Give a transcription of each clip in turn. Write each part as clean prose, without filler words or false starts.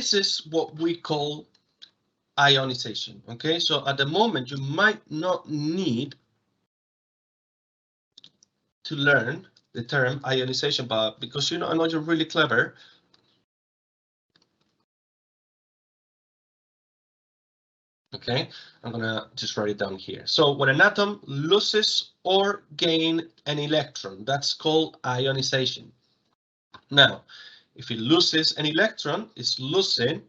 this is what we call ionization. Okay, so at the moment you might not need to learn the term ionization, but because I know you're really clever, okay, I'm gonna just write it down here. So when an atom loses or gains an electron, that's called ionization. Now, if it loses an electron, it's losing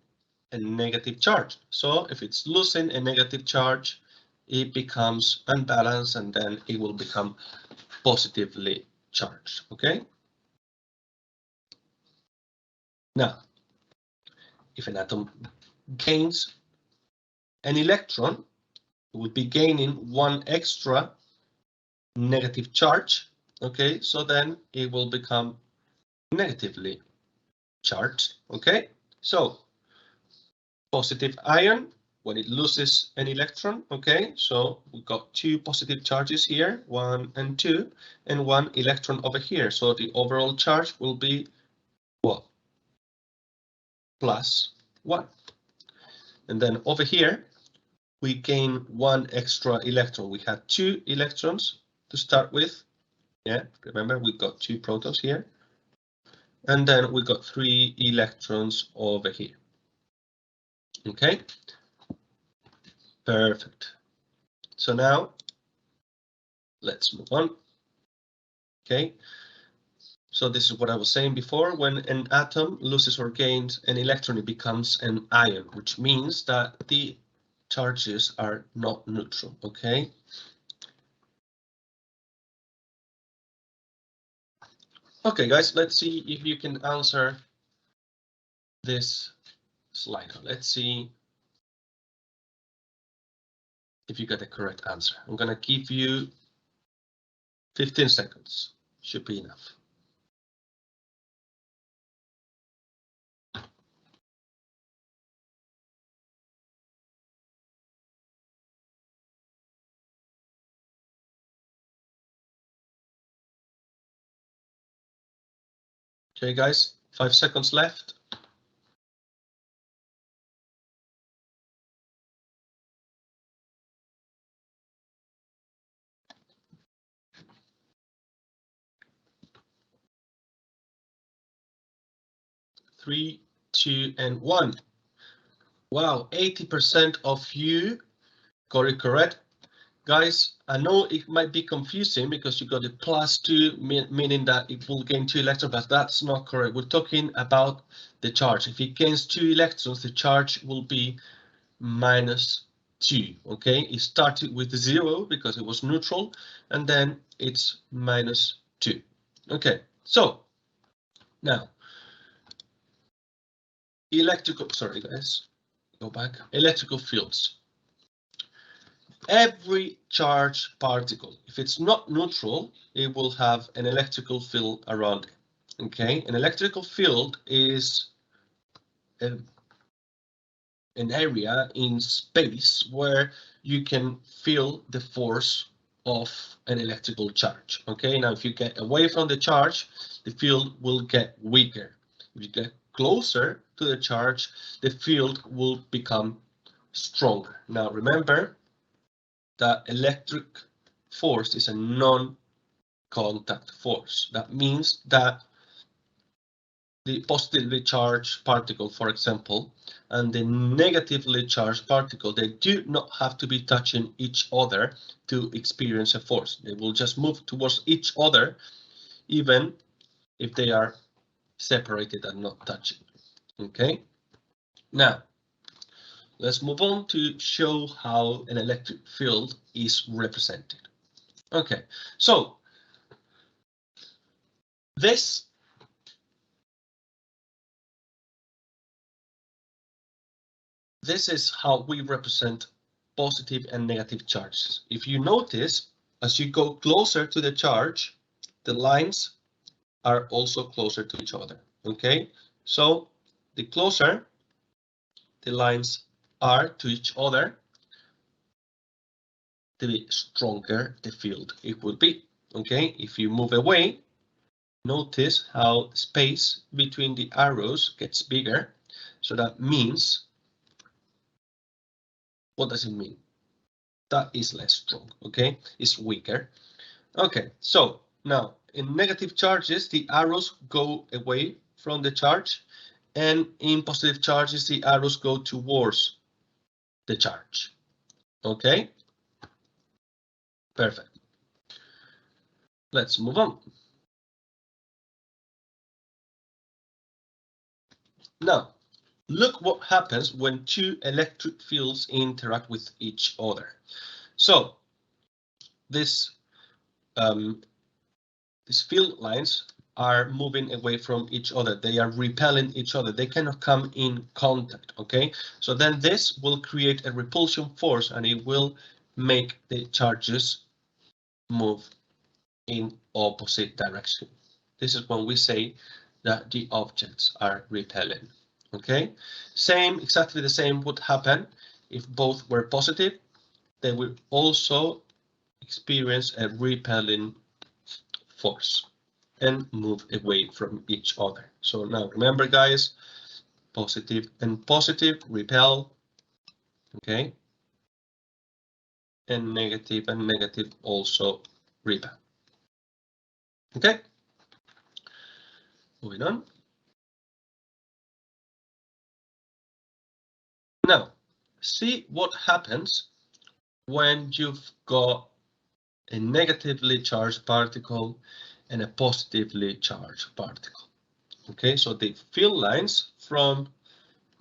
a negative charge. So if it's losing a negative charge, it becomes unbalanced and then it will become positively charged. Okay. Now, if an atom gains an electron, it will be gaining one extra negative charge. Okay, so then it will become negatively charged. Okay, so positive ion when it loses an electron. Okay, so we got two positive charges here, 1 and 2, and one electron over here. So the overall charge will be what? +1. And then over here, we gain one extra electron. We had 2 electrons to start with. Yeah, remember we got 2 protons here. And then we got 3 electrons over here. Okay, perfect. So now let's move on. Okay, so this is what I was saying before. When an atom loses or gains an electron, it becomes an ion, which means that the charges are not neutral. Okay. Okay, guys, let's see if you can answer this slide. Let's see if you get the correct answer. I'm going to give you 15 seconds. Should be enough. Okay, guys, 5 seconds left. Three, 2, and 1. Wow, 80% of you got it correct. Guys, I know it might be confusing because you got the +2, meaning that it will gain 2 electrons, but that's not correct. We're talking about the charge. If it gains 2 electrons, the charge will be -2. Okay, it started with 0 because it was neutral, and then it's -2. Okay, so now sorry guys, go back. Electrical fields. Every charged particle, if it's not neutral, it will have an electrical field around it. Okay, an electrical field is an area in space where you can feel the force of an electrical charge. Okay, now if you get away from the charge, the field will get weaker. If you get closer to the charge, the field will become stronger. Now remember that electric force is a non-contact force. That means that the positively charged particle, for example, and the negatively charged particle, they do not have to be touching each other to experience a force. They will just move towards each other, even if they are separated and not touching. Okay, now let's move on to show how an electric field is represented. Okay, so this is how we represent positive and negative charges. If you notice, as you go closer to the charge, the lines are also closer to each other. Okay, so the closer the lines are to each other, the stronger the field it will be. Okay, if you move away, notice how the space between the arrows gets bigger. So that means, what does it mean? That is less strong, okay? It's weaker. Okay, so now in negative charges, the arrows go away from the charge, and in positive charges, the arrows go towards the charge. Okay, perfect. Let's move on. Now, look what happens when two electric fields interact with each other. So these field lines are moving away from each other. They are repelling each other. They cannot come in contact, okay? So then this will create a repulsion force and it will make the charges move in opposite direction. This is when we say that the objects are repelling, okay? Exactly the same would happen if both were positive. They will also experience a repelling force and move away from each other. So now remember, guys, positive and positive repel, okay? And negative also repel. Okay, moving on. Now, see what happens when you've got a negatively charged particle and a positively charged particle. Okay, so the field lines from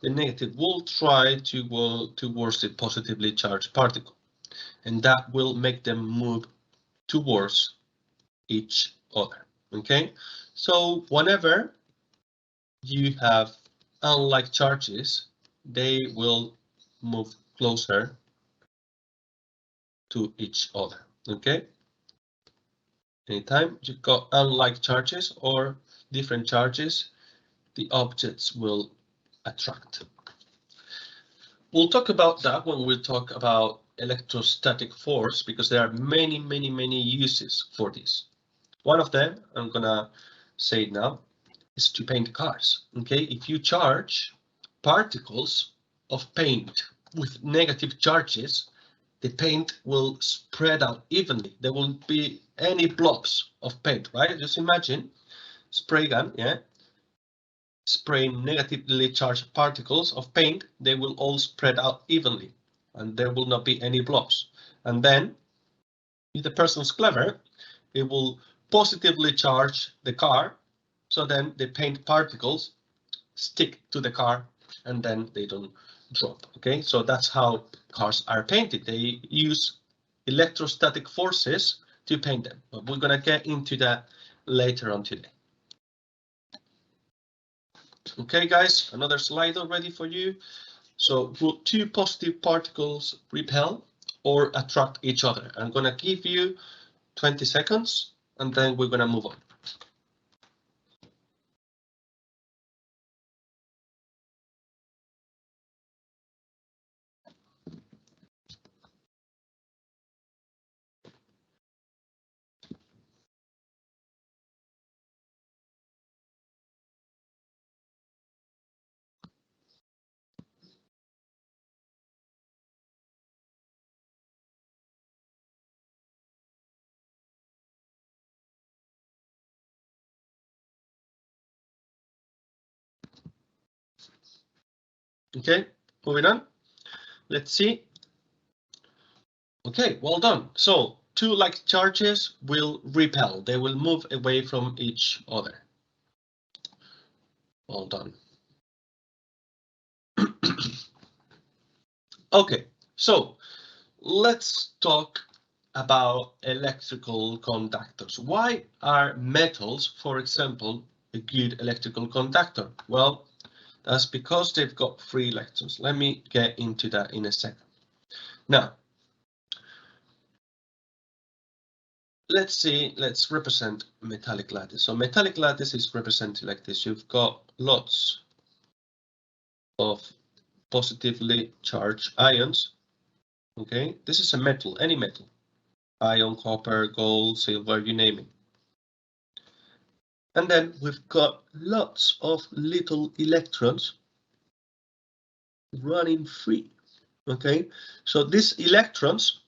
the negative will try to go towards the positively charged particle, and that will make them move towards each other. Okay, so whenever you have unlike charges, they will move closer to each other. Okay, anytime you've got unlike charges or different charges, the objects will attract. We'll talk about that when we talk about electrostatic force, because there are many uses for this. One of them, I'm gonna say it now, is to paint cars. Okay, if you charge particles of paint with negative charges, the paint will spread out evenly. There won't be any blobs of paint, right? Just imagine spray gun, yeah, spraying negatively charged particles of paint. They will all spread out evenly, and there will not be any blobs. And then, if the person's clever, it will positively charge the car, so then the paint particles stick to the car and then they don't drop. Okay, so that's how cars are painted. They use electrostatic forces to paint them, but we're gonna get into that later on today. Okay, guys, another slide already for you. So will two positive particles repel or attract each other? I'm gonna give you 20 seconds and then we're gonna move on. Okay, moving on. Let's see. Okay, well done. So two like charges will repel. They will move away from each other. Well done. Okay, so let's talk about electrical conductors. Why are metals, for example, a good electrical conductor? Well, that's because they've got free electrons. Let me get into that in a second. Now, let's represent metallic lattice. So metallic lattice is represented like this. You've got lots of positively charged ions. Okay, this is a metal, any metal. Iron, copper, gold, silver, you name it. And then we've got lots of little electrons running free. Okay, so these electrons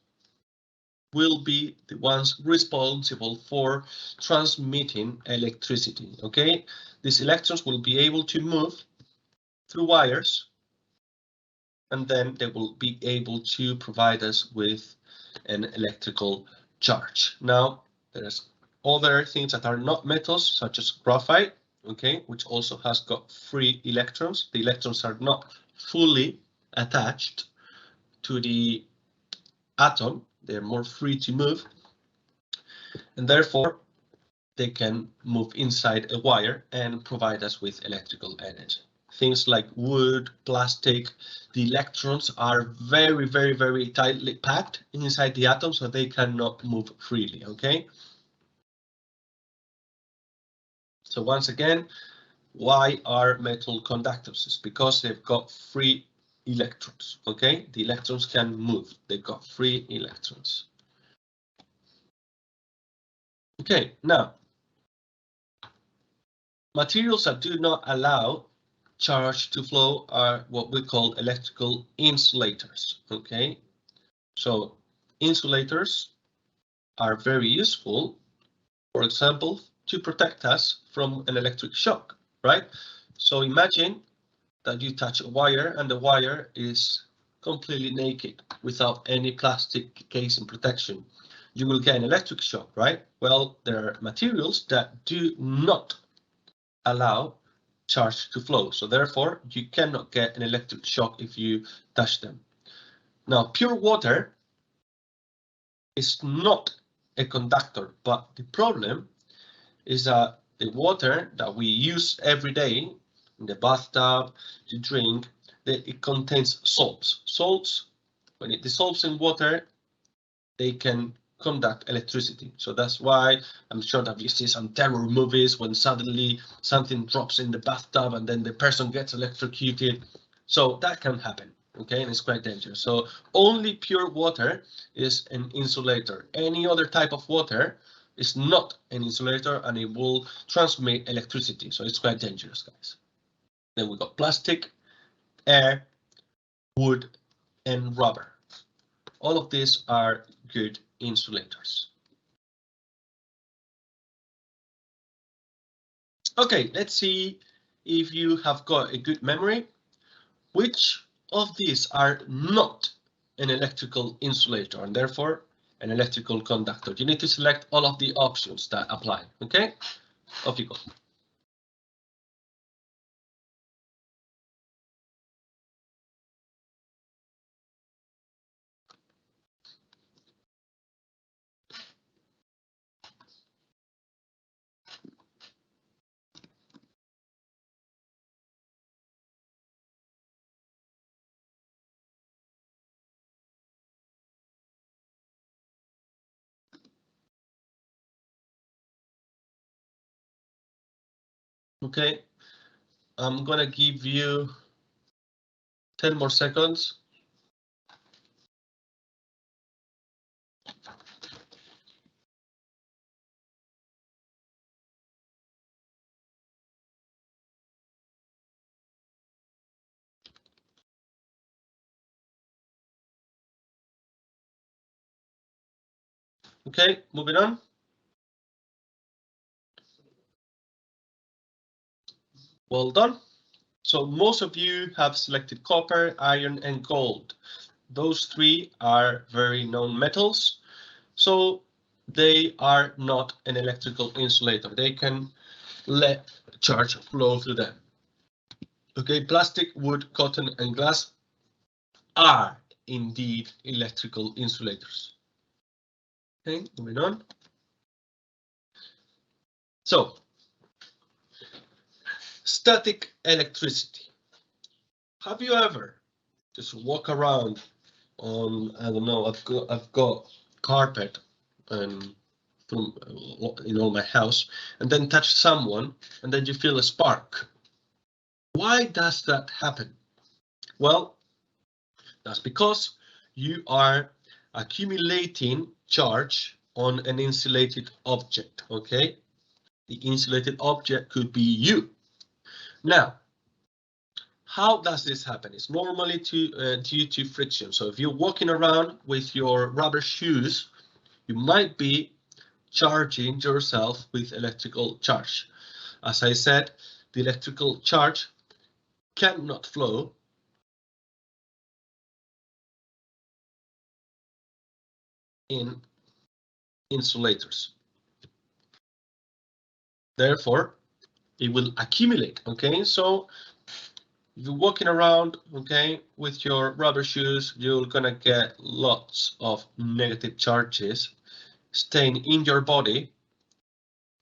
will be the ones responsible for transmitting electricity. Okay, these electrons will be able to move through wires, and then they will be able to provide us with an electrical charge. Now, there's other things that are not metals, such as graphite, okay, which also has got free electrons. The electrons are not fully attached to the atom. They're more free to move, and therefore they can move inside a wire and provide us with electrical energy. Things like wood, plastic, the electrons are very, very, very tightly packed inside the atom, so they cannot move freely, okay? So once again, why are metal conductors? It's because they've got free electrons, okay? The electrons can move, they've got free electrons. Okay, now, materials that do not allow charge to flow are what we call electrical insulators, okay? So insulators are very useful, for example, to protect us from an electric shock, right? So imagine that you touch a wire and the wire is completely naked without any plastic casing protection. You will get an electric shock, right? Well, there are materials that do not allow charge to flow, so therefore you cannot get an electric shock if you touch them. Now, pure water is not a conductor, but the problem is that the water that we use every day in the bathtub to drink, it contains salts. Salts, when it dissolves in water, they can conduct electricity. So that's why I'm sure that you see some terror movies when suddenly something drops in the bathtub and then the person gets electrocuted. So that can happen, okay, and it's quite dangerous. So only pure water is an insulator. Any other type of water is not an insulator and it will transmit electricity. So it's quite dangerous, guys. Then we got plastic, air, wood, and rubber. All of these are good insulators. Okay, let's see if you have got a good memory. Which of these are not an electrical insulator and therefore an electrical conductor? You need to select all of the options that apply, okay? Off you go. Okay, I'm gonna give you 10 more seconds. Okay, moving on. Well done. So most of you have selected copper, iron, and gold. Those three are very known metals, so they are not an electrical insulator. They can let charge flow through them. Okay, plastic, wood, cotton, and glass are indeed electrical insulators. Okay, moving on. So, static electricity. Have you ever just walk around on, I don't know, I've got carpet and from in all my house, and then touch someone, and then you feel a spark? Why does that happen? Well, that's because you are accumulating charge on an insulated object, okay? The insulated object could be you. Now, How does this happen? It's normally due to friction. So if you're walking around with your rubber shoes, you might be charging yourself with electrical charge. As I said, the electrical charge cannot flow in insulators. Therefore, it will accumulate. Okay, so if you're walking around, okay, with your rubber shoes, you're gonna get lots of negative charges staying in your body,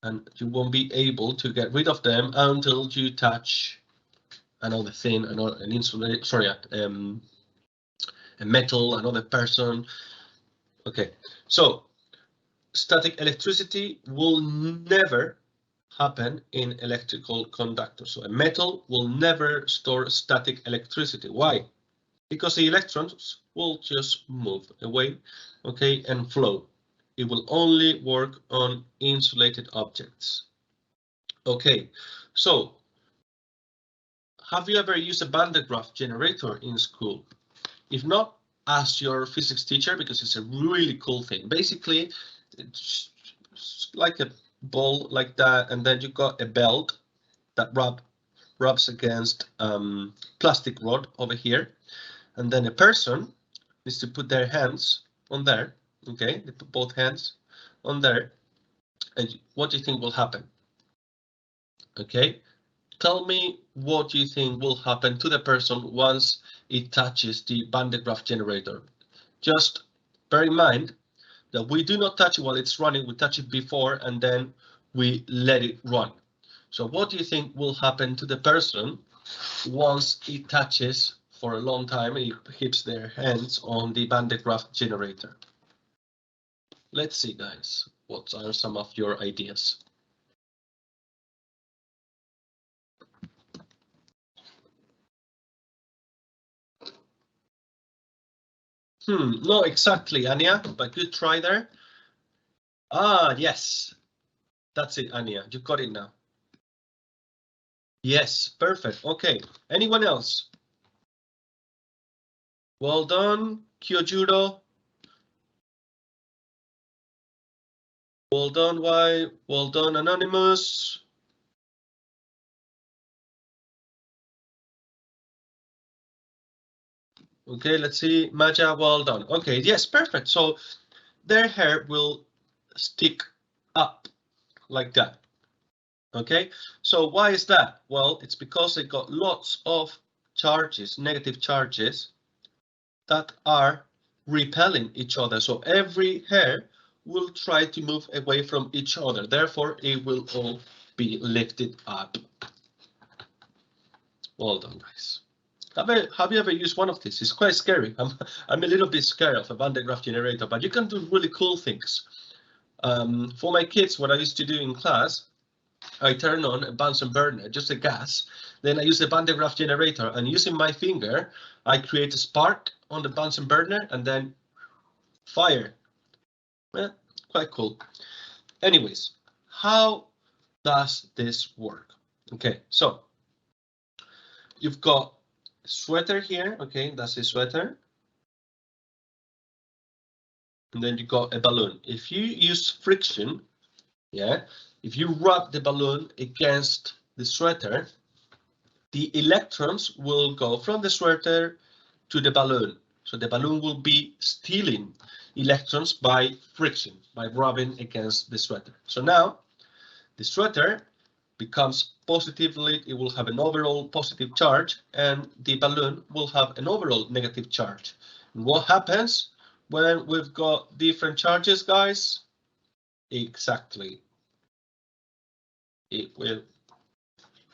and you won't be able to get rid of them until you touch another thing, an insulator, sorry, a metal, another person. Okay, so static electricity will never happen in electrical conductors. So a metal will never store static electricity. Why? Because the electrons will just move away, okay, and flow. It will only work on insulated objects. Okay, so have you ever used a Van de Graaff generator in school? If not, ask your physics teacher because it's a really cool thing. Basically, it's like a ball like that, and then you got a belt that rubs against plastic rod over here, and then a person needs to put their hands on there. Okay, they put both hands on there, and what do you think will happen? Okay, tell me what you think will happen to the person once it touches the Van de Graaff generator. Just bear in mind that we do not touch it while it's running, we touch it before and then we let it run. So what do you think will happen to the person once it touches for a long time and it keeps their hands on the Van de Graaff generator? Let's see, guys, what are some of your ideas? Not exactly, Anya, but good try there. Ah, yes, that's it, Anya, you got it now. Yes, perfect. Okay, anyone else? Well done, Kyojuro. Well done, Y. Well done, Anonymous. Okay, let's see, Maja, well done. Okay, yes, perfect. So their hair will stick up like that. Okay, so why is that? Well, it's because they got lots of charges, negative charges, that are repelling each other. So every hair will try to move away from each other. Therefore, it will all be lifted up. Well done, guys. Have you ever used one of these? It's quite scary. I'm a little bit scared of a Van de Graaff generator, but you can do really cool things. For my kids, what I used to do in class, I turn on a Bunsen burner, just a gas. Then I use the Van de Graaff generator, and using my finger, I create a spark on the Bunsen burner and then fire. Yeah, quite cool. Anyways, how does this work? Okay, so you've got a sweater here. Okay, that's a sweater. And then you got a balloon. If you use friction, yeah, if you rub the balloon against the sweater, the electrons will go from the sweater to the balloon. So the balloon will be stealing electrons by friction, by rubbing against the sweater. So now the sweater becomes positively, it will have an overall positive charge, and the balloon will have an overall negative charge. And what happens when we've got different charges, guys? Exactly. It will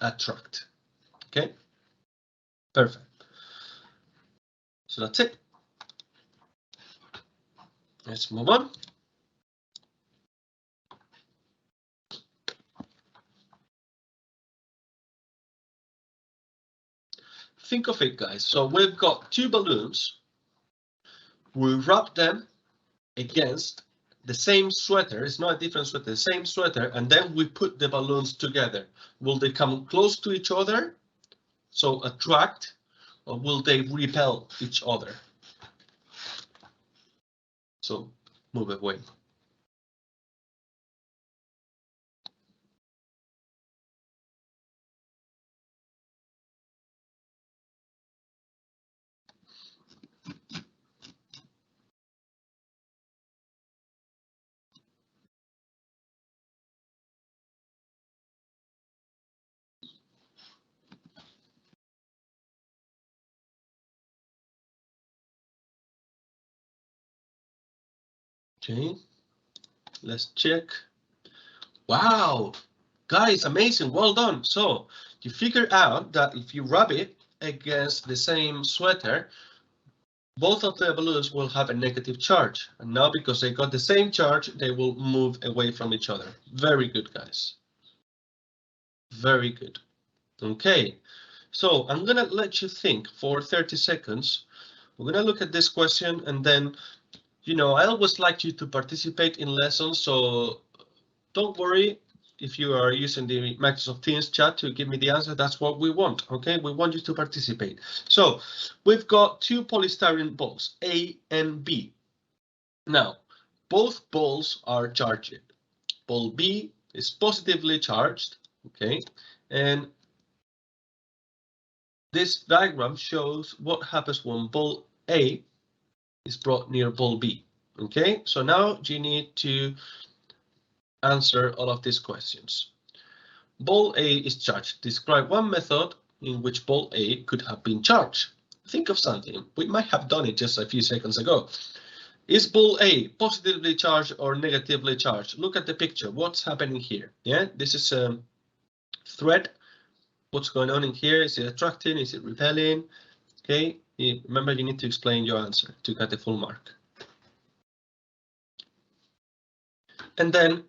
attract. Okay, perfect. So that's it. Let's move on. Think of it, guys. So we've got two balloons. We rub them against the same sweater. It's not a different sweater, the same sweater, and then we put the balloons together. Will they come close to each other So attract, or will they repel each other? So move away. Okay, let's check. Wow, guys, amazing, well done. So you figure out that if you rub it against the same sweater, both of the balloons will have a negative charge. And now because they got the same charge, they will move away from each other. Very good, guys. Very good. Okay, so I'm gonna let you think for 30 seconds. We're gonna look at this question, and then, you know, I always like you to participate in lessons, so don't worry if you are using the Microsoft Teams chat to give me the answer. That's what we want, okay? We want you to participate. So we've got two polystyrene balls, A and B. Now, both balls are charged. Ball B is positively charged, okay? And this diagram shows what happens when ball A is brought near ball B, okay? So now you need to answer all of these questions. Ball A is charged. Describe one method in which ball A could have been charged. Think of something. We might have done it just a few seconds ago. Is ball A positively charged or negatively charged? Look at the picture. What's happening here? Yeah, this is a thread. What's going on in here? Is it attracting? Is it repelling? Okay, remember you need to explain your answer to get the full mark. And then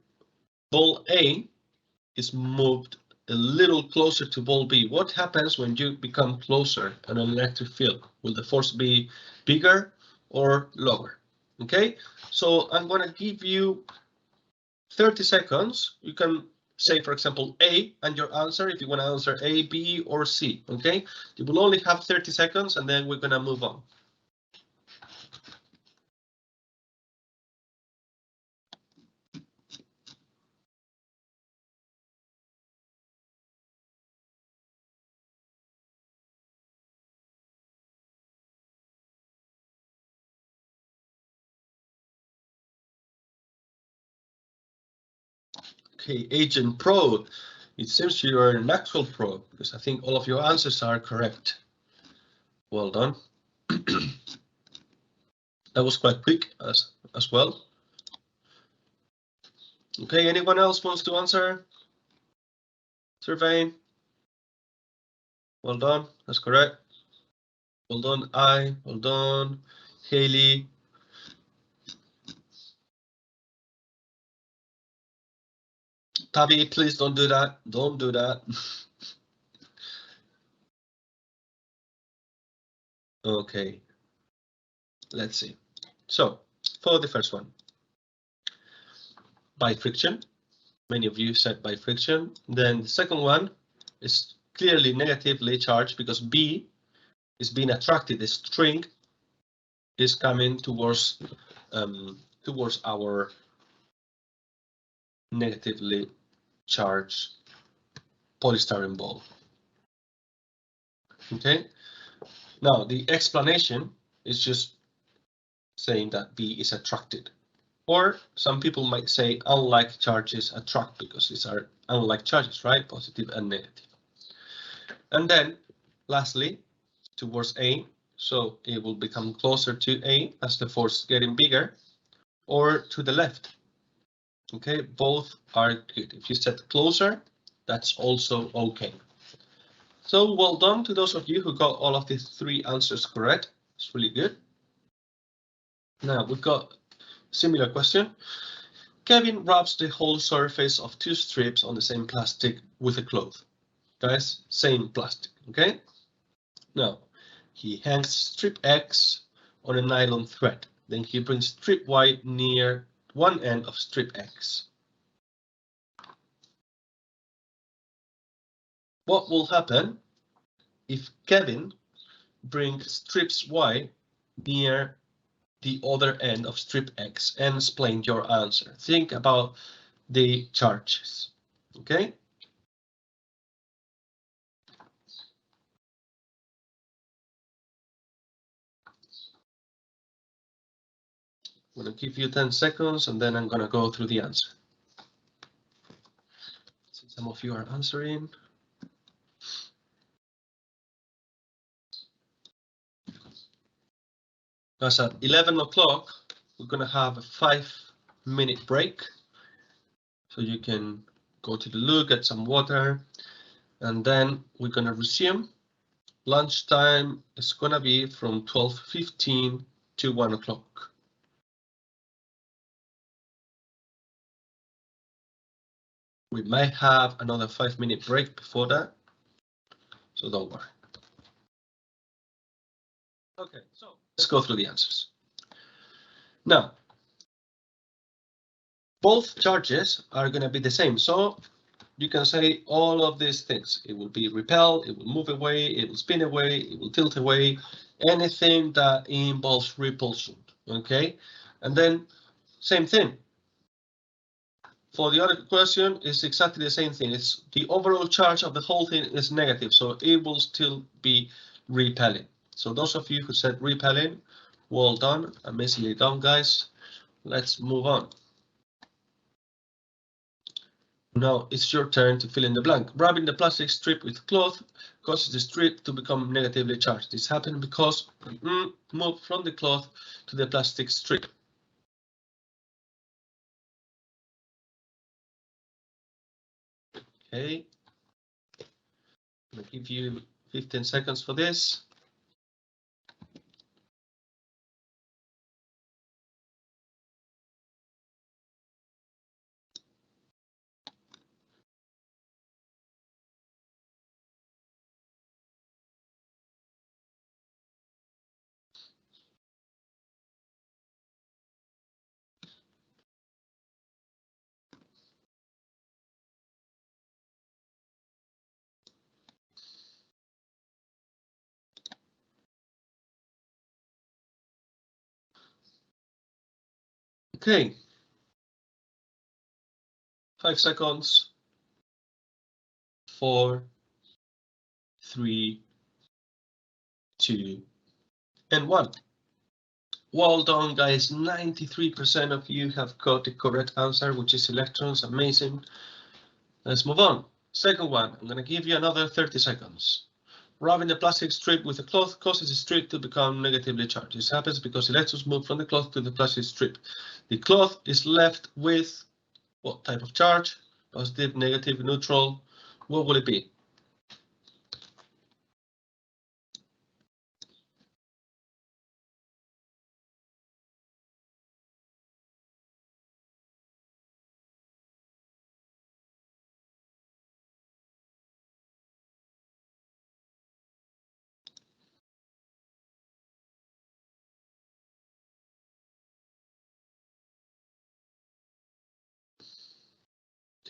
ball A is moved a little closer to ball B. What happens when you become closer on an electric field? Will the force be bigger or lower? Okay, so I'm going to give you 30 seconds. You can say, for example, A and your answer if you want to answer A, B, or C. Okay, you will only have 30 seconds and then we're going to move on. Okay, Agent Pro, it seems you're an actual pro because I think all of your answers are correct. Well done. That was quite quick as well. Okay, anyone else wants to answer? Surveying. Well done, that's correct. Well done, I. Well done, Haley. Tabby, please don't do that. Don't do that. Okay, let's see. So for the first one, by friction. Many of you said by friction. Then the second one is clearly negatively charged because B is being attracted. The string is coming towards our negatively charged polystyrene ball. Okay. Now the explanation is just saying that B is attracted. Or some people might say unlike charges attract because these are unlike charges, right? Positive and negative. And then lastly, towards A, so it will become closer to A as the force is getting bigger, or to the left. Okay, both are good. If you set closer, that's also okay. So well done to those of you who got all of these three answers correct. It's really good. Now we've got a similar question. Kevin wraps the whole surface of two strips on the same plastic with a cloth. Guys, same plastic, okay? Now, he hangs strip X on a nylon thread. Then he brings strip Y near one end of strip X. What will happen if Kevin brings strips Y near the other end of strip X and explain your answer. Think about the charges, okay? I'm going to give you 10 seconds and then I'm going to go through the answer. See, some of you are answering. Because at 11 o'clock, we're going to have a 5-minute break. So you can go to the loo, get some water, and then we're going to resume. Lunchtime is going to be from 12:15 to 1 o'clock. We might have another 5-minute break before that, so don't worry. Okay, so let's go through the answers. Now, both charges are going to be the same, so you can say all of these things. It will be repel, it will move away, it will spin away, it will tilt away, anything that involves repulsion, okay? And then same thing. For the other question, it's exactly the same thing. It's the overall charge of the whole thing is negative, so it will still be repelling. So those of you who said repelling, well done, amazingly done, guys. Let's move on. Now it's your turn to fill in the blank. Rubbing the plastic strip with cloth causes the strip to become negatively charged. This happens because move from the cloth to the plastic strip. Okay. I'm going to give you 15 seconds for this. Okay. 5 seconds. 4, 3, 2, and 1. Well done, guys. 93% of you have got the correct answer, which is electrons. Amazing. Let's move on. Second one, I'm going to give you another 30 seconds. Rubbing the plastic strip with a cloth causes the strip to become negatively charged. This happens because electrons move from the cloth to the plastic strip. The cloth is left with what type of charge? Positive, negative, neutral. What will it be?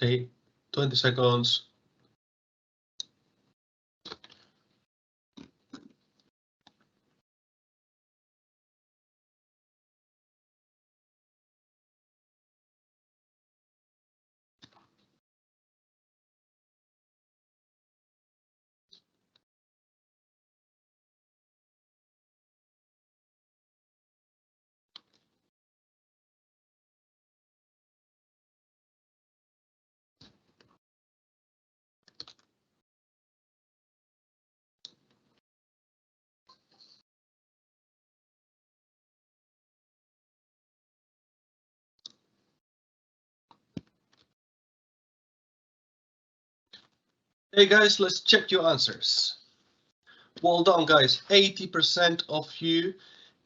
Okay, 20 seconds. Hey guys, let's check your answers. Well done, guys. 80% of you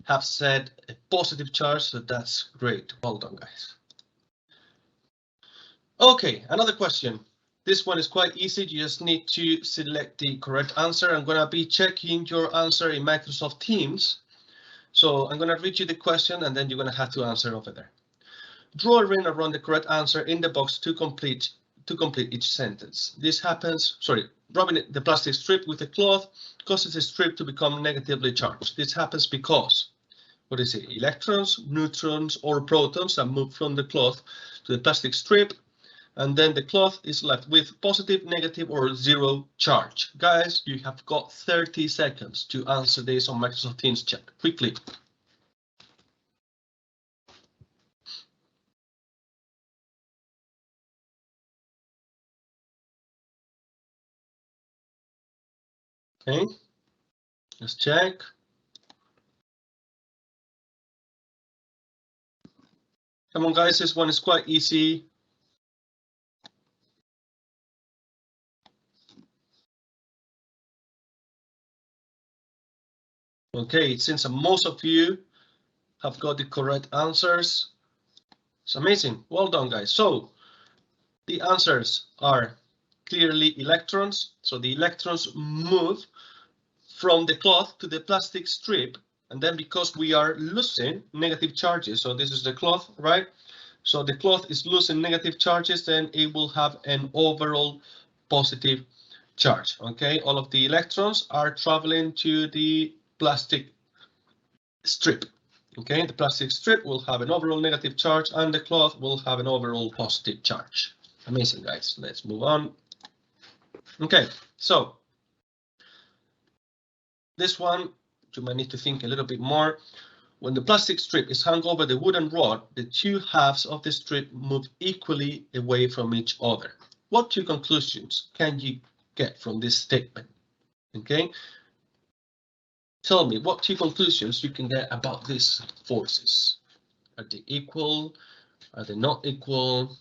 have said a positive charge, so that's great. Well done, guys. Okay, another question. This one is quite easy. You just need to select the correct answer. I'm going to be checking your answer in Microsoft Teams. So I'm going to read you the question and then you're going to have to answer over there. Draw a ring around the correct answer in the box to complete each sentence. This happens, sorry, rubbing the plastic strip with a cloth causes the strip to become negatively charged. This happens because, what is it, electrons, neutrons, or protons that move from the cloth to the plastic strip, and then the cloth is left with positive, negative, or zero charge. Guys, you have got 30 seconds to answer this on Microsoft Teams chat. Quickly. Okay, let's check. Come on, guys, this one is quite easy. Okay, since most of you have got the correct answers, it's amazing. Well done, guys. So the answers are clearly electrons. So the electrons move from the cloth to the plastic strip, and then because we are losing negative charges, so this is the cloth, right? So the cloth is losing negative charges, then it will have an overall positive charge. Okay, all of the electrons are traveling to the plastic strip. Okay, the plastic strip will have an overall negative charge and the cloth will have an overall positive charge. Amazing, guys. Let's move on. Okay, so this one, you might need to think a little bit more. When the plastic strip is hung over the wooden rod, the two halves of the strip move equally away from each other. What two conclusions can you get from this statement? Okay, tell me what two conclusions you can get about these forces. Are they equal? Are they not equal?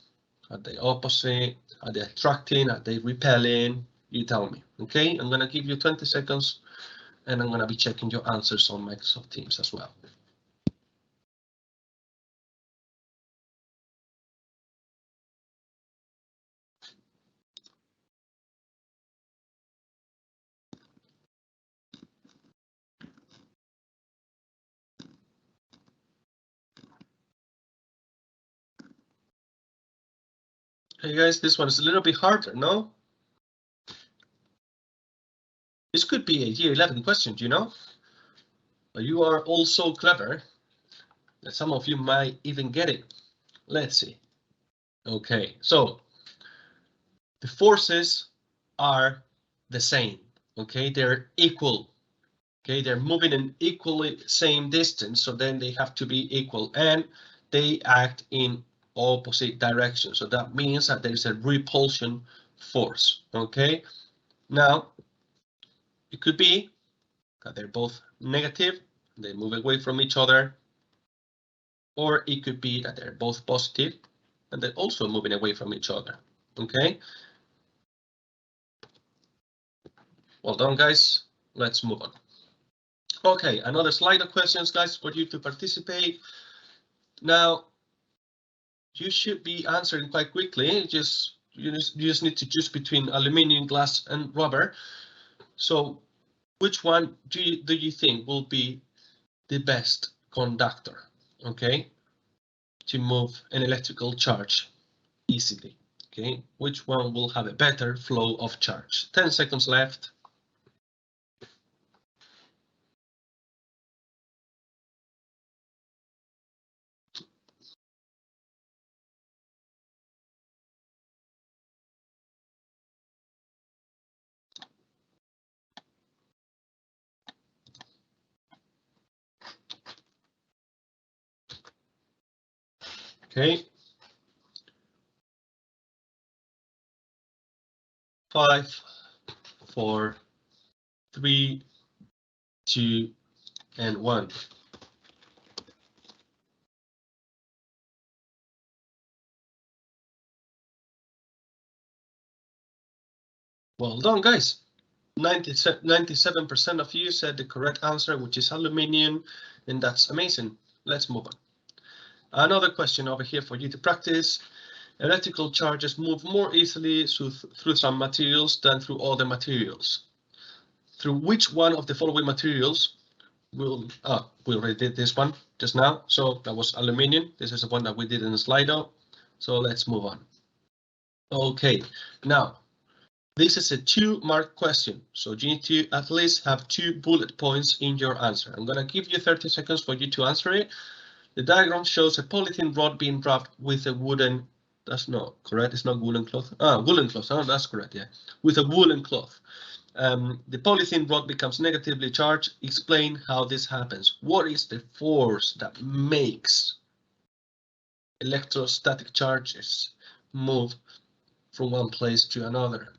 Are they opposite? Are they attracting? Are they repelling? You tell me. Okay, I'm gonna give you 20 seconds and I'm gonna be checking your answers on Microsoft Teams as well. Hey guys, this one is a little bit harder, no? This could be a year 11 question, you know? But you are all so clever that some of you might even get it. Let's see. Okay, so the forces are the same, okay? They're equal, okay? They're moving in equally same distance, so then they have to be equal, and they act in opposite directions. So that means that there's a repulsion force, okay? Now, it could be that they're both negative, they move away from each other, or it could be that they're both positive and they're also moving away from each other. Okay, well done, guys. Let's move on. Okay, another slide of questions, guys, for you to participate. Now, you should be answering quite quickly. You just need to choose between aluminium, glass, and rubber. So, which one do you think will be the best conductor? Okay, to move an electrical charge easily. Okay, which one will have a better flow of charge? 10 seconds left. Okay. 5, 4, 3, 2, and 1. Well done, guys. 97% of you said the correct answer, which is aluminium, and that's amazing. Let's move on. Another question over here for you to practice. Electrical charges move more easily through some materials than through other materials. Through which one of the following materials we already did this one just now, so that was aluminium. This is the one that we did in the Slido. So let's move on. Okay, now This is a 2-mark question, so you need to at least have 2 bullet points in your answer. I'm going to give you 30 seconds for you to answer it. The diagram shows a polythene rod being wrapped with a wooden, that's not correct, it's not woolen cloth. Woolen cloth, oh, that's correct, yeah. With a woolen cloth. The polythene rod becomes negatively charged. Explain how this happens. What is the force that makes electrostatic charges move from one place to another?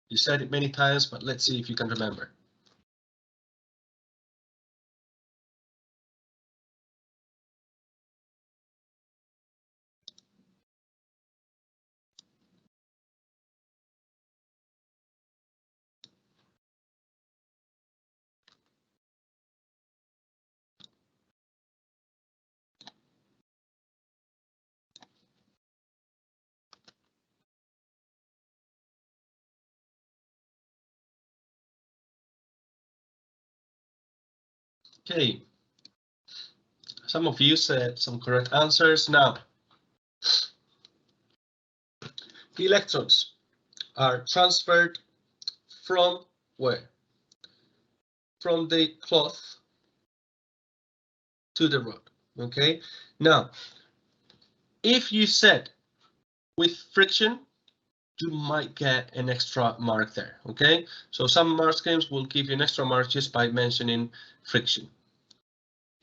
You said it many times, but let's see if you can remember. Okay, some of you said some correct answers. Now, the electrons are transferred from where? From the cloth to the rod. Okay, now, if you said with friction, you might get an extra mark there. Okay, so some mark schemes will give you an extra mark just by mentioning friction.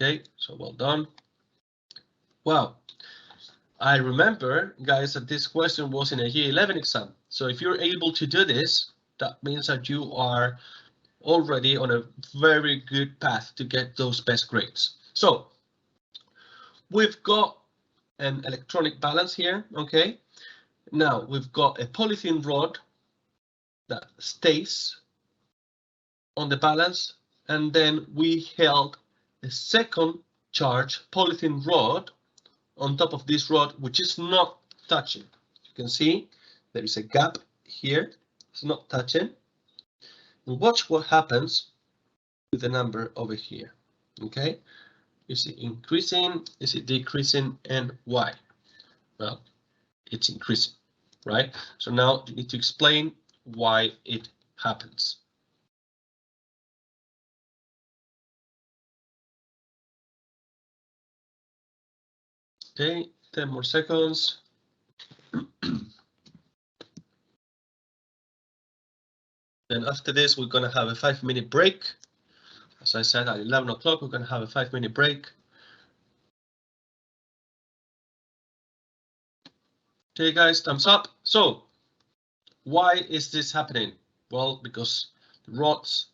Okay, so well done. Wow. I remember, guys, that this question was in a year 11 exam. So if you're able to do this, that means that you are already on a very good path to get those best grades. So we've got an electronic balance here. Okay. Now we've got a polythene rod that stays on the balance, and then we held a second charge polythene rod on top of this rod, which is not touching. You can see there is a gap here. It's not touching. And watch what happens with the number over here. Okay, is it increasing? Is it decreasing? And why? Well, it's increasing, right? So now you need to explain why it happens. Okay, 10 more seconds. Then after this, we're going to have a 5-minute break. As I said, at 11 o'clock, we're going to have a 5-minute break. Okay, guys, thumbs up. So why is this happening? Well, because the rods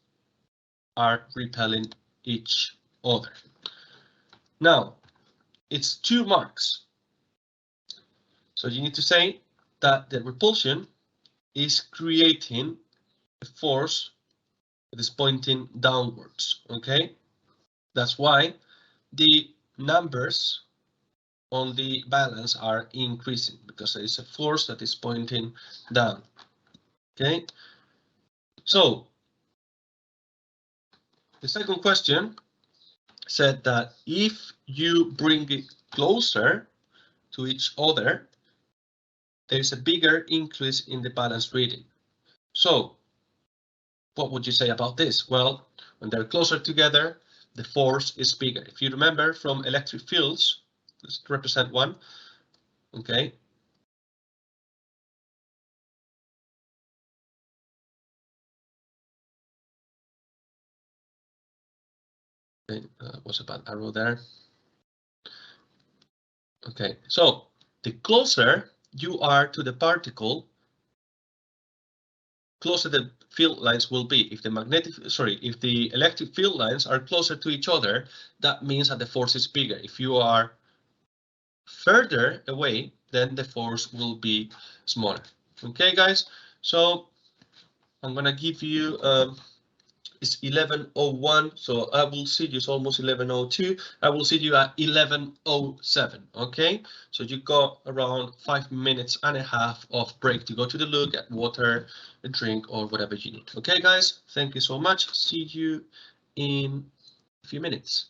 are repelling each other. Now, it's 2 marks. So you need to say that the repulsion is creating a force that is pointing downwards. Okay, that's why the numbers on the balance are increasing, because there is a force that is pointing down. Okay, so the second question said that if you bring it closer to each other, there is a bigger increase in the balance reading. So what would you say about this? Well, when they're closer together, the force is bigger. If you remember from electric fields, let's represent one. Okay. What's a bad arrow there? Okay, so the closer you are to the particle, closer the field lines will be. If the electric field lines are closer to each other, that means that the force is bigger. If you are further away, then the force will be smaller. Okay, guys, so I'm gonna give you it's 11:01, so I will see you. It's almost 11:02. I will see you at 11:07. Okay, so you got around 5 minutes and a half of break to go to the loo, get water, a drink, or whatever you need. Okay, guys, thank you so much. See you in a few minutes.